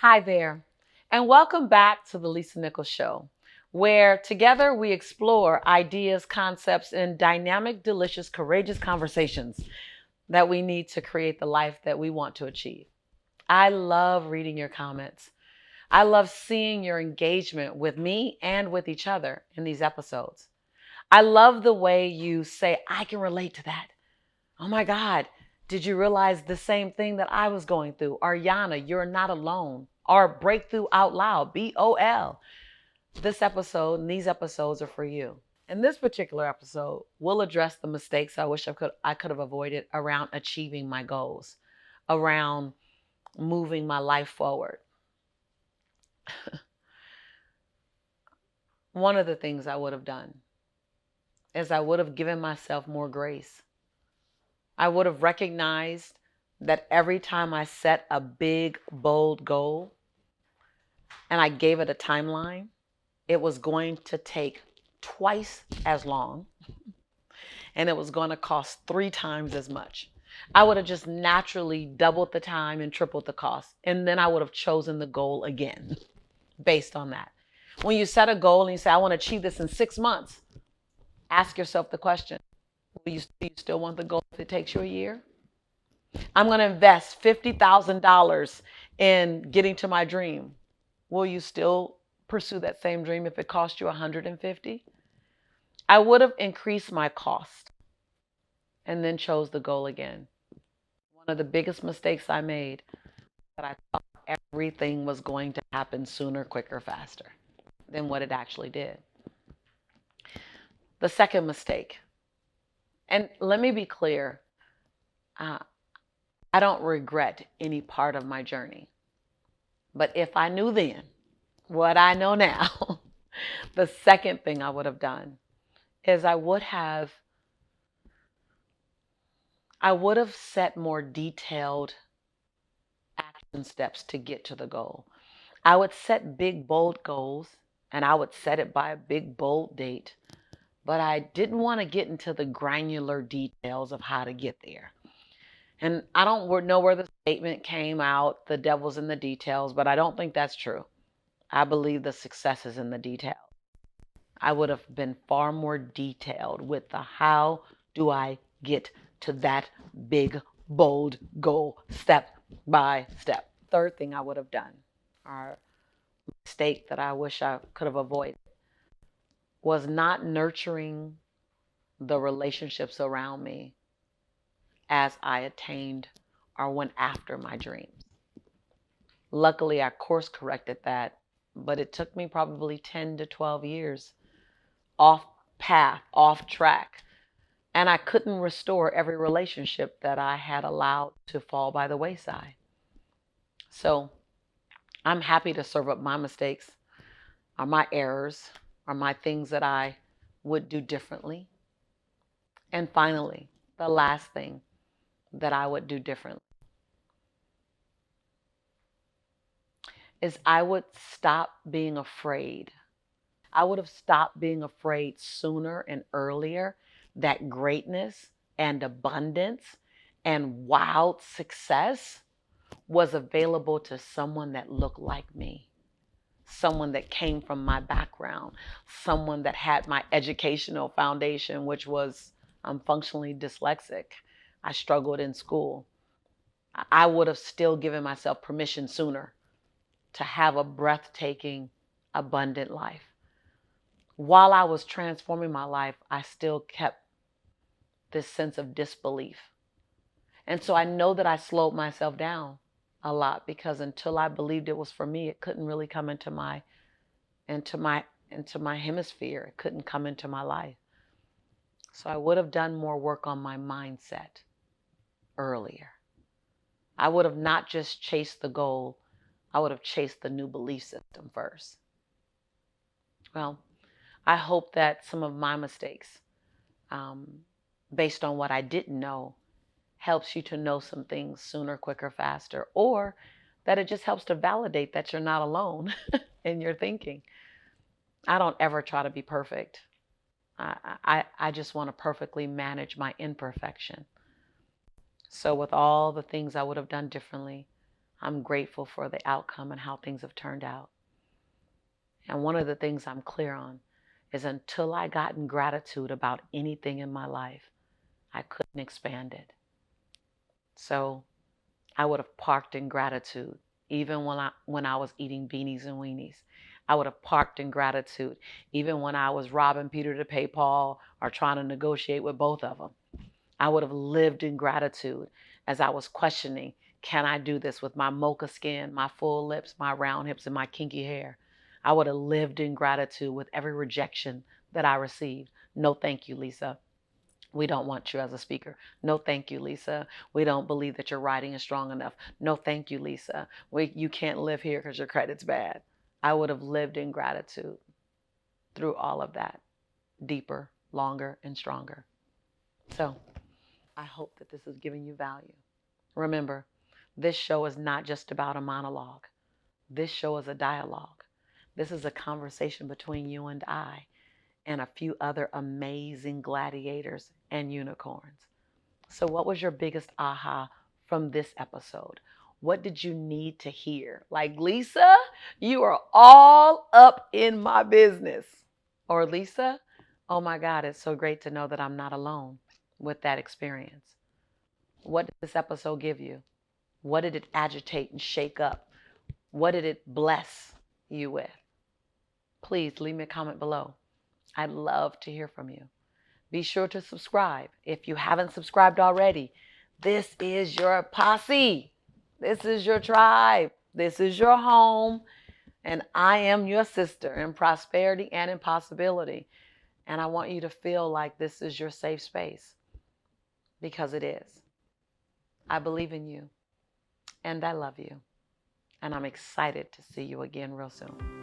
Hi there, and welcome back to the Lisa Nichols Show, where together we explore ideas, concepts, and dynamic, delicious, courageous conversations that we need to create the life that we want to achieve. I love reading your comments. I love seeing your engagement with me and with each other in these episodes. I love the way you say, I can relate to that. Oh my God, did you realize the same thing that I was going through? Ariana, you're not alone. Or Breakthrough Out Loud, BOL. This episode and these episodes are for you. In this particular episode, we'll address the mistakes I wish I could have avoided around achieving my goals, around moving my life forward. One of the things I would have done is I would have given myself more grace. I would have recognized that every time I set a big, bold goal and I gave it a timeline, it was going to take twice as long and it was going to cost 3 times as much. I would have just naturally doubled the time and tripled the cost. And then I would have chosen the goal again based on that. When you set a goal and you say, I want to achieve this in 6 months, ask yourself the question, do you still want the goal if it takes you a year? I'm going to invest $50,000 in getting to my dream. Will you still pursue that same dream if it cost you 150? I would have increased my cost and then chose the goal again. One of the biggest mistakes I made that I thought everything was going to happen sooner, quicker, faster than what it actually did. The second mistake, and let me be clear, uh, I don't regret any part of my journey. But if I knew then what I know now, the second thing I would have done is I would have set more detailed action steps to get to the goal. I would set big, bold goals and I would set it by a big, bold date. But I didn't want to get into the granular details of how to get there. And I don't know where the statement came out, the devil's in the details, but I don't think that's true. I believe the success is in the detail. I would have been far more detailed with the how do I get to that big, bold goal step by step. Third thing I would have done, or mistake that I wish I could have avoided, was not nurturing the relationships around me as I attained or went after my dreams. Luckily, I course corrected that, but it took me probably 10 to 12 years off path, off track. And I couldn't restore every relationship that I had allowed to fall by the wayside. So I'm happy to serve up my mistakes or my errors or my things that I would do differently. And finally, the last thing that I would do differently is I would stop being afraid. I would have stopped being afraid sooner and earlier that greatness and abundance and wild success was available to someone that looked like me, someone that came from my background, someone that had my educational foundation, which was I'm functionally dyslexic. I struggled in school. I would have still given myself permission sooner to have a breathtaking, abundant life. While I was transforming my life, I still kept this sense of disbelief. And so I know that I slowed myself down a lot because until I believed it was for me, it couldn't really come into my into my hemisphere. It couldn't come into my life. So I would have done more work on my mindset earlier. I would have not just chased the goal, I would have chased the new belief system first. Well, I hope that some of my mistakes, um, based on what I didn't know, helps you to know some things sooner, quicker, faster, or that it just helps to validate that you're not alone in your thinking. I don't ever try to be perfect. I just want to perfectly manage my imperfection. So, with all the things I would have done differently, I'm grateful for the outcome and how things have turned out. And one of the things I'm clear on is until I got in gratitude about anything in my life, I couldn't expand it. So I would have parked in gratitude even when I was eating beanies and weenies. I would have parked in gratitude even when I was robbing Peter to pay Paul or trying to negotiate with both of them. I would have lived in gratitude as I was questioning, can I do this with my mocha skin, my full lips, my round hips, and my kinky hair? I would have lived in gratitude with every rejection that I received. No, thank you, Lisa. We don't want you as a speaker. No, thank you, Lisa. We don't believe that your writing is strong enough. No, thank you, Lisa. You can't live here because your credit's bad. I would have lived in gratitude through all of that, deeper, longer, and stronger. So I hope that this is giving you value. Remember, this show is not just about a monologue. This show is a dialogue. This is a conversation between you and I and a few other amazing gladiators and unicorns. So, what was your biggest aha from this episode? What did you need to hear? Like, Lisa, you are all up in my business. Or, Lisa, oh my God, it's so great to know that I'm not alone with that experience. What did this episode give you? What did it agitate and shake up? What did it bless you with? Please leave me a comment below. I'd love to hear from you. Be sure to subscribe if you haven't subscribed already. This is your posse. This is your tribe. This is your home. And I am your sister in prosperity and in possibility. And I want you to feel like this is your safe space because it is. I believe in you and I love you. And I'm excited to see you again real soon.